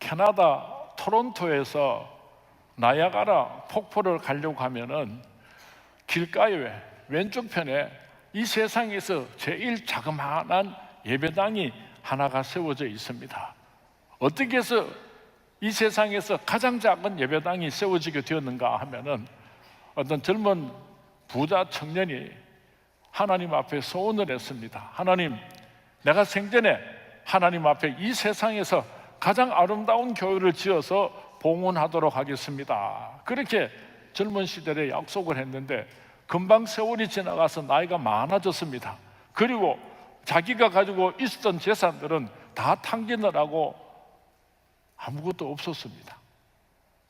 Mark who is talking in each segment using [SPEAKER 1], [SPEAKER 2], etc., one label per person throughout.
[SPEAKER 1] 캐나다 토론토에서 나야가라 폭포를 가려고 하면은 길가에 왼쪽 편에 이 세상에서 제일 자그마한 예배당이 하나가 세워져 있습니다. 어떻게 해서 이 세상에서 가장 작은 예배당이 세워지게 되었는가 하면은 어떤 젊은 부자 청년이 하나님 앞에 소원을 했습니다. 하나님, 내가 생전에 하나님 앞에 이 세상에서 가장 아름다운 교회를 지어서 봉헌하도록 하겠습니다. 그렇게 젊은 시절에 약속을 했는데 금방 세월이 지나가서 나이가 많아졌습니다. 그리고 자기가 가지고 있었던 재산들은 다 탕진을 하고 아무것도 없었습니다.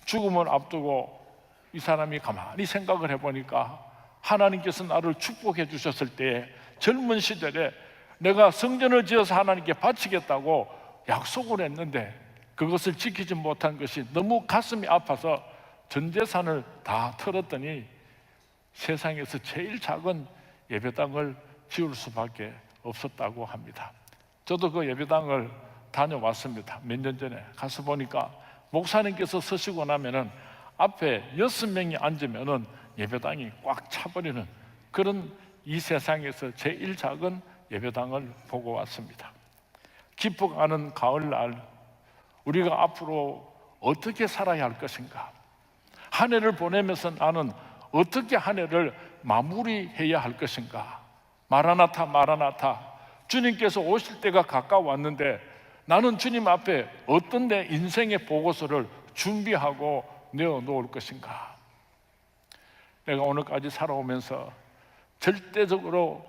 [SPEAKER 1] 죽음을 앞두고 이 사람이 가만히 생각을 해보니까 하나님께서 나를 축복해 주셨을 때에 젊은 시절에 내가 성전을 지어서 하나님께 바치겠다고 약속을 했는데 그것을 지키지 못한 것이 너무 가슴이 아파서 전 재산을 다 털었더니 세상에서 제일 작은 예배당을 지을 수밖에 없었다고 합니다. 저도 그 예배당을 다녀왔습니다. 몇 년 전에 가서 보니까 목사님께서 서시고 나면은 앞에 6명이 앉으면은 예배당이 꽉 차버리는 그런 이 세상에서 제일 작은 예배당을 보고 왔습니다. 깊어가는 가을날 우리가 앞으로 어떻게 살아야 할 것인가? 한 해를 보내면서 나는 어떻게 한 해를 마무리해야 할 것인가? 마라나타 마라나타, 주님께서 오실 때가 가까웠는데 나는 주님 앞에 어떤 내 인생의 보고서를 준비하고 내어놓을 것인가? 내가 오늘까지 살아오면서 절대적으로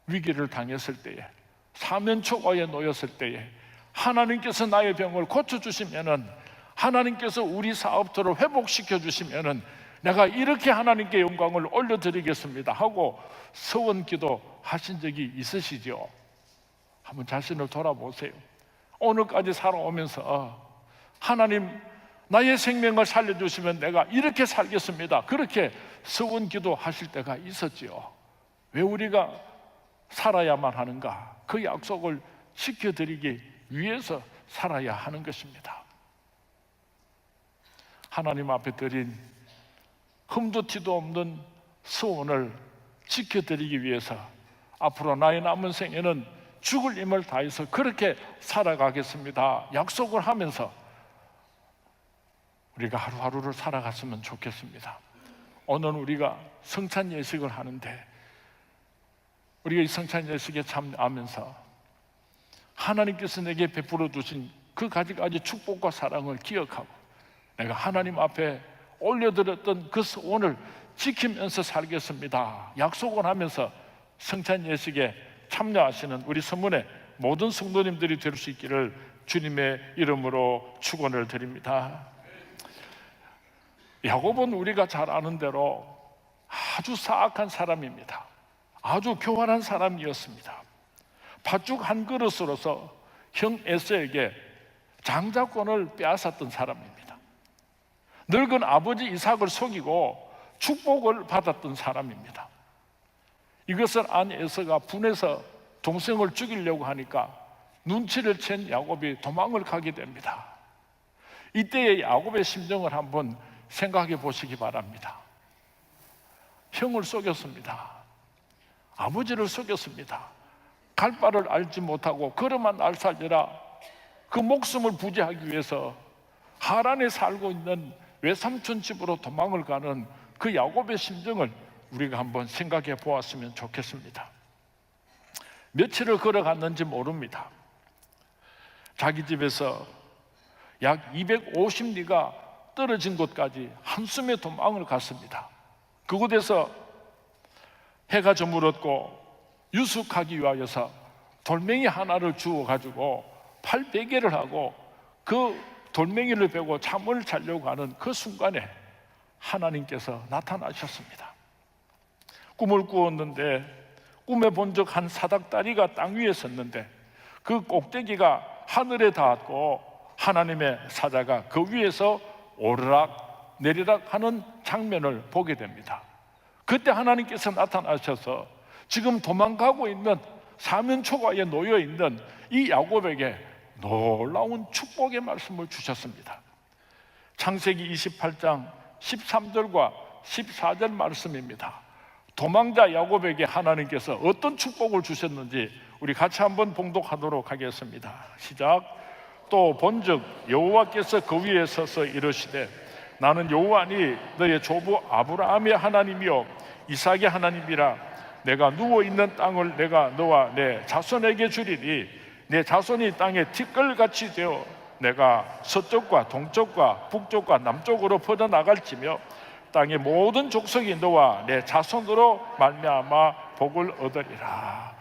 [SPEAKER 1] 위기를 당했을 때에, 사면초가에 놓였을 때에 하나님께서 나의 병을 고쳐주시면은, 하나님께서 우리 사업토를 회복시켜 주시면은 내가 이렇게 하나님께 영광을 올려드리겠습니다 하고 서원기도 하신 적이 있으시죠? 한번 자신을 돌아보세요. 오늘까지 살아오면서 하나님, 나의 생명을 살려주시면 내가 이렇게 살겠습니다, 그렇게 서원기도 하실 때가 있었지요. 왜 우리가 살아야만 하는가? 그 약속을 지켜드리기 위해서 살아야 하는 것입니다. 하나님 앞에 드린 흠도 티도 없는 소원을 지켜드리기 위해서 앞으로 나의 남은 생에는 죽을 힘을 다해서 그렇게 살아가겠습니다 약속을 하면서 우리가 하루하루를 살아갔으면 좋겠습니다. 오늘 우리가 성찬 예식을 하는데 우리가 이 성찬 예식에 참여하면서 하나님께서 내게 베풀어 주신 그 가지가지 축복과 사랑을 기억하고 내가 하나님 앞에 올려드렸던 그 소원을 지키면서 살겠습니다 약속을 하면서 성찬 예식에 참여하시는 우리 서문의 모든 성도님들이 될 수 있기를 주님의 이름으로 축원을 드립니다. 야곱은 우리가 잘 아는 대로 아주 사악한 사람입니다. 아주 교활한 사람이었습니다. 팥죽 한 그릇으로서 형 에서에게 장자권을 빼앗았던 사람입니다. 늙은 아버지 이삭을 속이고 축복을 받았던 사람입니다. 이것을 안 에서가 분해서 동생을 죽이려고 하니까 눈치를 챈 야곱이 도망을 가게 됩니다. 이때의 야곱의 심정을 한번 생각해 보시기 바랍니다. 형을 속였습니다. 아버지를 속였습니다. 갈 바를 알지 못하고 걸음만 날 살리라 그 목숨을 부지하기 위해서 하란에 살고 있는 외삼촌 집으로 도망을 가는 그 야곱의 심정을 우리가 한번 생각해 보았으면 좋겠습니다. 며칠을 걸어갔는지 모릅니다. 자기 집에서 약 250리가 떨어진 곳까지 한숨에 도망을 갔습니다. 그곳에서 해가 저물었고 유숙하기 위하여서 돌멩이 하나를 주워 가지고 팔베개를 하고 그 돌멩이를 베고 잠을 자려고 하는 그 순간에 하나님께서 나타나셨습니다. 꿈을 꾸었는데 꿈에 본 적 한 사닥다리가 땅 위에 섰는데 그 꼭대기가 하늘에 닿았고 하나님의 사자가 그 위에서 오르락 내리락 하는 장면을 보게 됩니다. 그때 하나님께서 나타나셔서 지금 도망가고 있는 사면초가에 놓여 있는 이 야곱에게 놀라운 축복의 말씀을 주셨습니다. 창세기 28장 13절과 14절 말씀입니다. 도망자 야곱에게 하나님께서 어떤 축복을 주셨는지 우리 같이 한번 봉독하도록 하겠습니다. 시작. 또 본즉 여호와께서 그 위에 서서 이르시되 나는 여호와니 너의 조부 아브라함의 하나님이요 이삭의 하나님이라. 내가 누워있는 땅을 내가 너와 내 자손에게 주리니 내 자손이 땅에 티끌같이 되어 내가 서쪽과 동쪽과 북쪽과 남쪽으로 퍼져나갈지며 땅의 모든 족속이 너와 내 자손으로 말미암아 복을 얻으리라.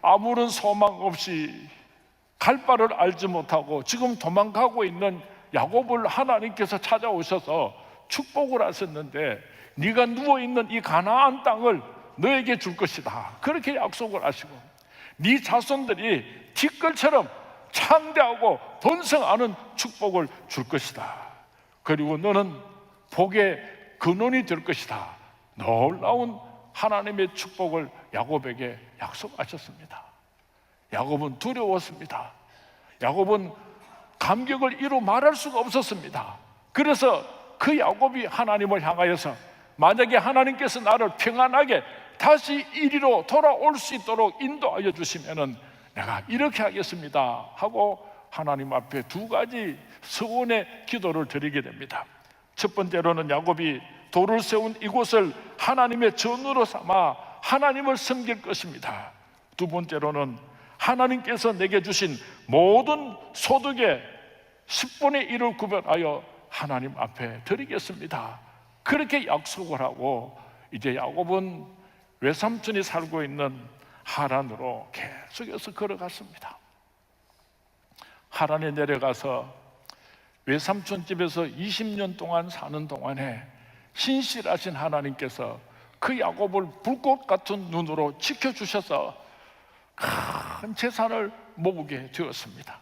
[SPEAKER 1] 아무런 소망 없이 갈 바를 알지 못하고 지금 도망가고 있는 야곱을 하나님께서 찾아오셔서 축복을 하셨는데 네가 누워있는 이 가나안 땅을 너에게 줄 것이다, 그렇게 약속을 하시고 네 자손들이 티끌처럼 창대하고 번성하는 축복을 줄 것이다. 그리고 너는 복의 근원이 될 것이다. 놀라운 하나님의 축복을 야곱에게 약속하셨습니다. 야곱은 두려웠습니다. 야곱은 감격을 이루 말할 수가 없었습니다. 그래서 그 야곱이 하나님을 향하여서 만약에 하나님께서 나를 평안하게 다시 이리로 돌아올 수 있도록 인도하여 주시면은 내가 이렇게 하겠습니다 하고 하나님 앞에 두 가지 서원의 기도를 드리게 됩니다. 첫 번째로는 야곱이 돌을 세운 이곳을 하나님의 전으로 삼아 하나님을 섬길 것입니다. 두 번째로는 하나님께서 내게 주신 모든 소득의 10분의 1을 구별하여 하나님 앞에 드리겠습니다, 그렇게 약속을 하고 이제 야곱은 외삼촌이 살고 있는 하란으로 계속해서 걸어갔습니다. 하란에 내려가서 외삼촌 집에서 20년 동안 사는 동안에 신실하신 하나님께서 그 야곱을 불꽃 같은 눈으로 지켜주셔서 큰 재산을 모으게 되었습니다.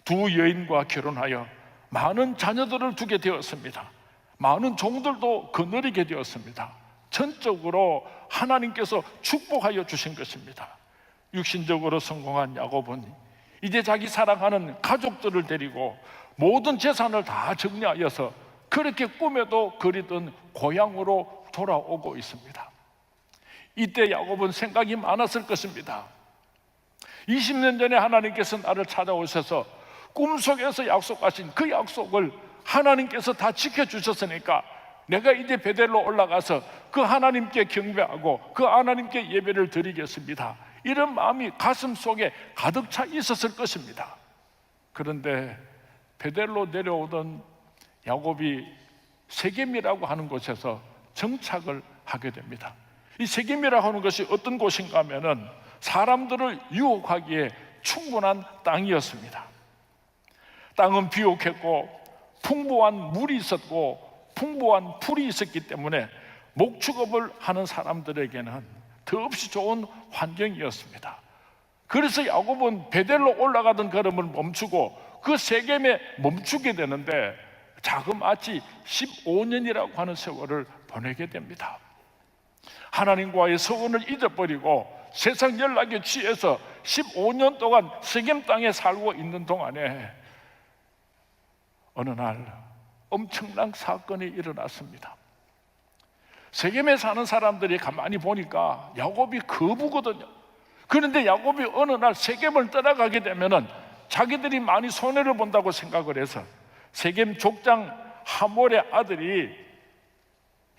[SPEAKER 1] 두 여인과 결혼하여 많은 자녀들을 두게 되었습니다. 많은 종들도 거느리게 되었습니다. 전적으로 하나님께서 축복하여 주신 것입니다. 육신적으로 성공한 야곱은 이제 자기 사랑하는 가족들을 데리고 모든 재산을 다 정리하여서 그렇게 꿈에도 그리던 고향으로 돌아오고 있습니다. 이때 야곱은 생각이 많았을 것입니다. 20년 전에 하나님께서 나를 찾아오셔서 꿈속에서 약속하신 그 약속을 하나님께서 다 지켜주셨으니까 내가 이제 베델로 올라가서 그 하나님께 경배하고 그 하나님께 예배를 드리겠습니다, 이런 마음이 가슴 속에 가득 차 있었을 것입니다. 그런데 베델로 내려오던 야곱이 세겜이라고 하는 곳에서 정착을 하게 됩니다. 이 세겜이라고 하는 것이 어떤 곳인가 하면은 사람들을 유혹하기에 충분한 땅이었습니다. 땅은 비옥했고 풍부한 물이 있었고 풍부한 풀이 있었기 때문에 목축업을 하는 사람들에게는 더없이 좋은 환경이었습니다. 그래서 야곱은 베델로 올라가던 걸음을 멈추고 그 세겜에 멈추게 되는데 자그마치 15년이라고 하는 세월을 보내게 됩니다. 하나님과의 서원을 잊어버리고 세상 연락에 취해서 15년 동안 세겜 땅에 살고 있는 동안에 어느 날 엄청난 사건이 일어났습니다. 세겜에 사는 사람들이 가만히 보니까 야곱이 거부거든요. 그런데 야곱이 어느 날 세겜을 떠나가게 되면은 자기들이 많이 손해를 본다고 생각을 해서 세겜 족장 하몰의 아들이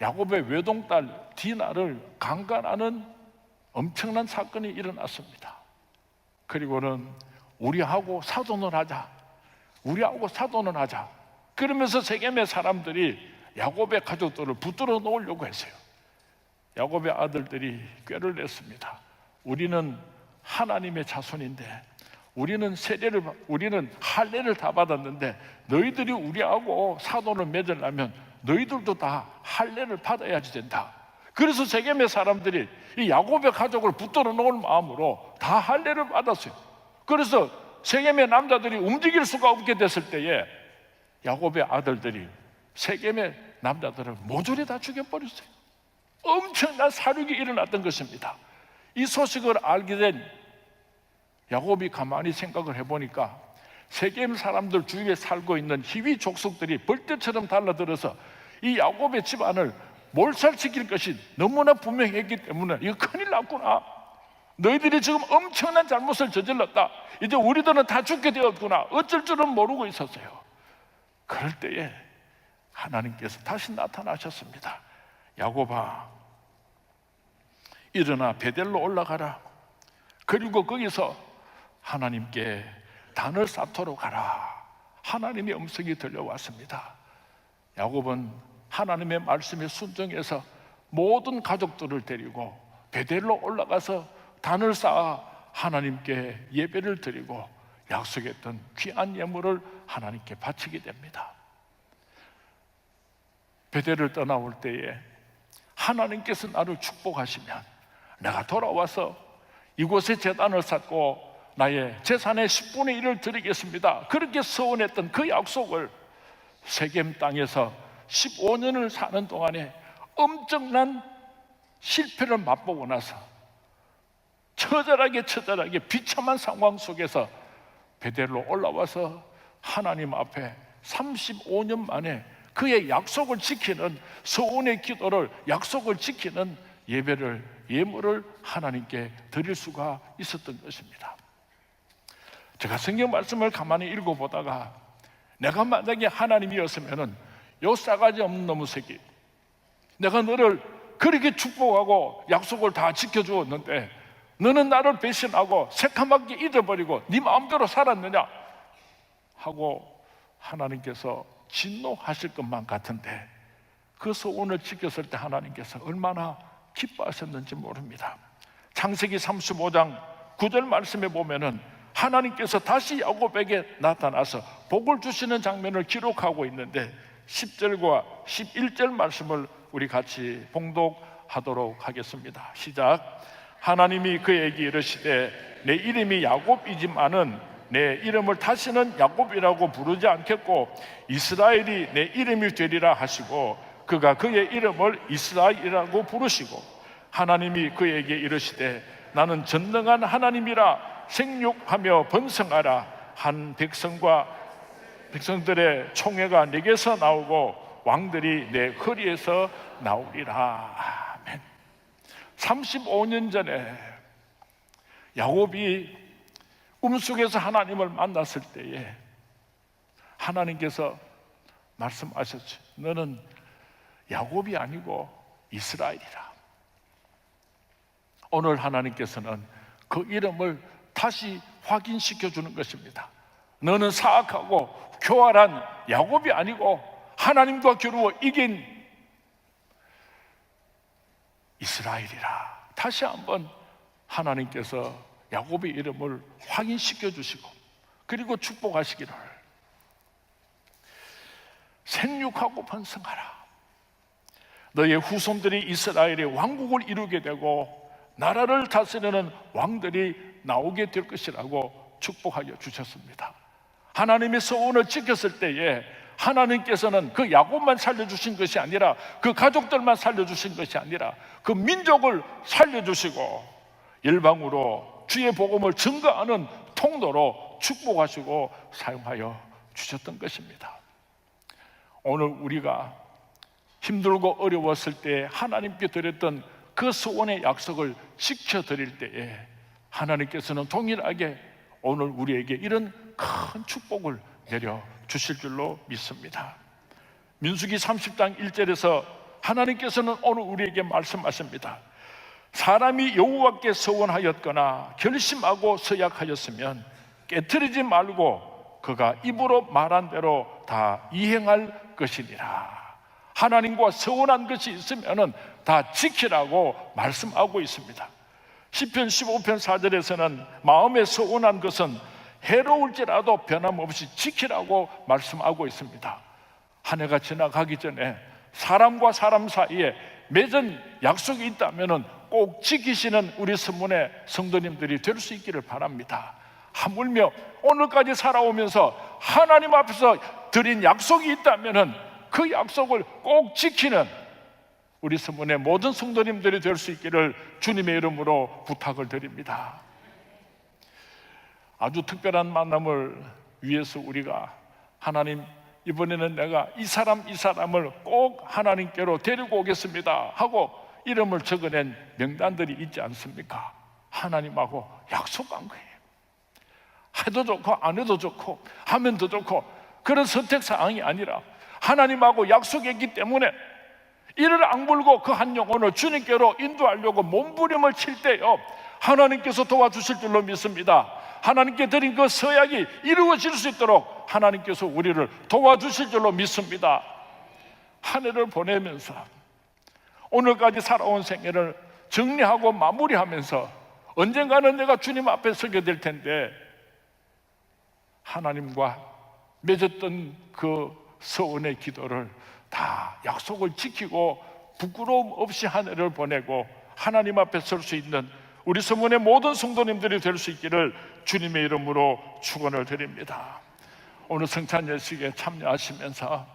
[SPEAKER 1] 야곱의 외동딸 디나를 강간하는 엄청난 사건이 일어났습니다. 그리고는 우리하고 사돈을 하자, 우리하고 사돈을 하자, 그러면서 세겜의 사람들이 야곱의 가족들을 붙들어 놓으려고 했어요. 야곱의 아들들이 꾀를 냈습니다. 우리는 하나님의 자손인데 우리는 할례를 다 받았는데 너희들이 우리하고 사돈을 맺으려면 너희들도 다 할례를 받아야지 된다. 그래서 세겜의 사람들이 이 야곱의 가족을 붙들어 놓을 마음으로 다 할례를 받았어요. 그래서 세겜의 남자들이 움직일 수가 없게 됐을 때에 야곱의 아들들이 세겜의 남자들을 모조리 다 죽여버렸어요. 엄청난 사륙이 일어났던 것입니다. 이 소식을 알게 된 야곱이 가만히 생각을 해보니까 세겜 사람들 주위에 살고 있는 히위 족속들이 벌떼처럼 달라들어서 이 야곱의 집안을 몰살시킬 것이 너무나 분명했기 때문에 이거 큰일 났구나, 너희들이 지금 엄청난 잘못을 저질렀다, 이제 우리들은 다 죽게 되었구나, 어쩔 줄은 모르고 있었어요. 그럴 때에 하나님께서 다시 나타나셨습니다. 야곱아, 일어나 베델로 올라가라. 그리고 거기서 하나님께 단을 쌓도록 하라. 하나님의 음성이 들려왔습니다. 야곱은 하나님의 말씀에 순종해서 모든 가족들을 데리고 베델로 올라가서 단을 쌓아 하나님께 예배를 드리고 약속했던 귀한 예물을 하나님께 바치게 됩니다. 베델을 떠나올 때에 하나님께서 나를 축복하시면 내가 돌아와서 이곳에 제단을 쌓고 나의 재산의 10분의 1을 드리겠습니다, 그렇게 서원했던 그 약속을 세겜 땅에서 15년을 사는 동안에 엄청난 실패를 맛보고 나서 처절하게 비참한 상황 속에서 베델로 올라와서 하나님 앞에 35년 만에 그의 약속을 지키는, 서원의 기도를, 약속을 지키는 예물을 하나님께 드릴 수가 있었던 것입니다. 제가 성경 말씀을 가만히 읽어보다가 내가 만약에 하나님이었으면 요 싸가지 없는 놈의 새끼, 내가 너를 그렇게 축복하고 약속을 다 지켜주었는데 너는 나를 배신하고 새카맣게 잊어버리고 네 마음대로 살았느냐 하고 하나님께서 진노하실 것만 같은데, 그 소원을 지켰을 때 하나님께서 얼마나 기뻐하셨는지 모릅니다. 창세기 35장 9절 말씀에 보면은 하나님께서 다시 야곱에게 나타나서 복을 주시는 장면을 기록하고 있는데 10절과 11절 말씀을 우리 같이 봉독하도록 하겠습니다. 시작. 하나님이 그에게 이르시되 내 이름이 야곱이지만은 내 이름을 다시는 야곱이라고 부르지 않겠고 이스라엘이 내 이름이 되리라 하시고 그가 그의 이름을 이스라엘이라고 부르시고, 하나님이 그에게 이르시되 나는 전능한 하나님이라 생육하며 번성하라. 한 백성들의 총회가 내게서 나오고 왕들이 내 허리에서 나오리라. 아멘. 35년 전에 야곱이 꿈속에서 하나님을 만났을 때에 하나님께서 말씀하셨죠. 너는 야곱이 아니고 이스라엘이라. 오늘 하나님께서는 그 이름을 다시 확인시켜 주는 것입니다. 너는 사악하고 교활한 야곱이 아니고 하나님과 겨루어 이긴 이스라엘이라. 다시 한번 하나님께서 야곱의 이름을 확인시켜 주시고 그리고 축복하시기를, 생육하고 번성하라. 너의 후손들이 이스라엘의 왕국을 이루게 되고 나라를 다스리는 왕들이 나오게 될 것이라고 축복하여 주셨습니다. 하나님의 소원을 지켰을 때에 하나님께서는 그 야곱만 살려주신 것이 아니라 그 가족들만 살려주신 것이 아니라 그 민족을 살려주시고 일방으로 주의 복음을 증거하는 통로로 축복하시고 사용하여 주셨던 것입니다. 오늘 우리가 힘들고 어려웠을 때 하나님께 드렸던 그 소원의 약속을 지켜드릴 때에 하나님께서는 동일하게 오늘 우리에게 이런 큰 축복을 내려주실 줄로 믿습니다. 민수기 30장 1절에서 하나님께서는 오늘 우리에게 말씀하십니다. 사람이 여호와께 서원하였거나 결심하고 서약하였으면 깨트리지 말고 그가 입으로 말한 대로 다 이행할 것이니라. 하나님과 서원한 것이 있으면 다 지키라고 말씀하고 있습니다. 시편 15편 4절에서는 마음에 서원한 것은 해로울지라도 변함없이 지키라고 말씀하고 있습니다. 한 해가 지나가기 전에 사람과 사람 사이에 맺은 약속이 있다면 꼭 지키시는 우리 선문의 성도님들이 될 수 있기를 바랍니다. 하물며 오늘까지 살아오면서 하나님 앞에서 드린 약속이 있다면 그 약속을 꼭 지키는 우리 선문의 모든 성도님들이 될 수 있기를 주님의 이름으로 부탁을 드립니다. 아주 특별한 만남을 위해서 우리가 하나님, 이번에는 내가 이 사람을 꼭 하나님께로 데리고 오겠습니다 하고 이름을 적어낸 명단들이 있지 않습니까? 하나님하고 약속한 거예요. 해도 좋고 안 해도 좋고 하면 더 좋고 그런 선택사항이 아니라 하나님하고 약속했기 때문에 이를 악물고 그 한 영혼을 주님께로 인도하려고 몸부림을 칠 때요, 하나님께서 도와주실 줄로 믿습니다. 하나님께 드린 그 서약이 이루어질 수 있도록 하나님께서 우리를 도와주실 줄로 믿습니다. 한 해를 보내면서 오늘까지 살아온 생애를 정리하고 마무리하면서 언젠가는 내가 주님 앞에 서게 될 텐데, 하나님과 맺었던 그 서원의 기도를 다 약속을 지키고 부끄러움 없이 한 해를 보내고 하나님 앞에 설 수 있는 우리 서문의 모든 성도님들이 될 수 있기를 주님의 이름으로 축원을 드립니다. 오늘 성찬 예식에 참여하시면서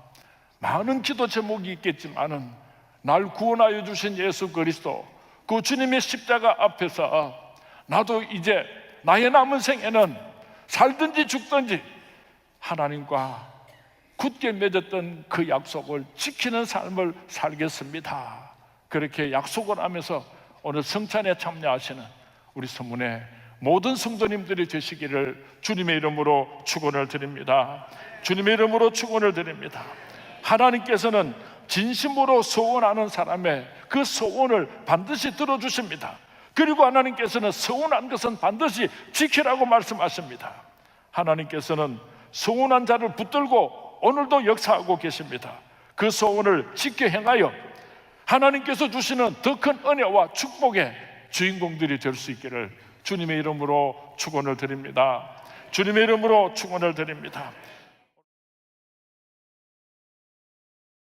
[SPEAKER 1] 많은 기도 제목이 있겠지만은 날 구원하여 주신 예수 그리스도, 그 주님의 십자가 앞에서 나도 이제 나의 남은 생에는 살든지 죽든지 하나님과 굳게 맺었던 그 약속을 지키는 삶을 살겠습니다. 그렇게 약속을 하면서 오늘 성찬에 참여하시는 우리 서문의 모든 성도님들이 되시기를 주님의 이름으로 축원을 드립니다. 주님의 이름으로 축원을 드립니다. 하나님께서는 진심으로 소원하는 사람의 그 소원을 반드시 들어주십니다. 그리고 하나님께서는 소원한 것은 반드시 지키라고 말씀하십니다. 하나님께서는 소원한 자를 붙들고 오늘도 역사하고 계십니다. 그 소원을 지켜 행하여 하나님께서 주시는 더 큰 은혜와 축복의 주인공들이 될 수 있기를 주님의 이름으로 축원을 드립니다. 주님의 이름으로 축원을 드립니다.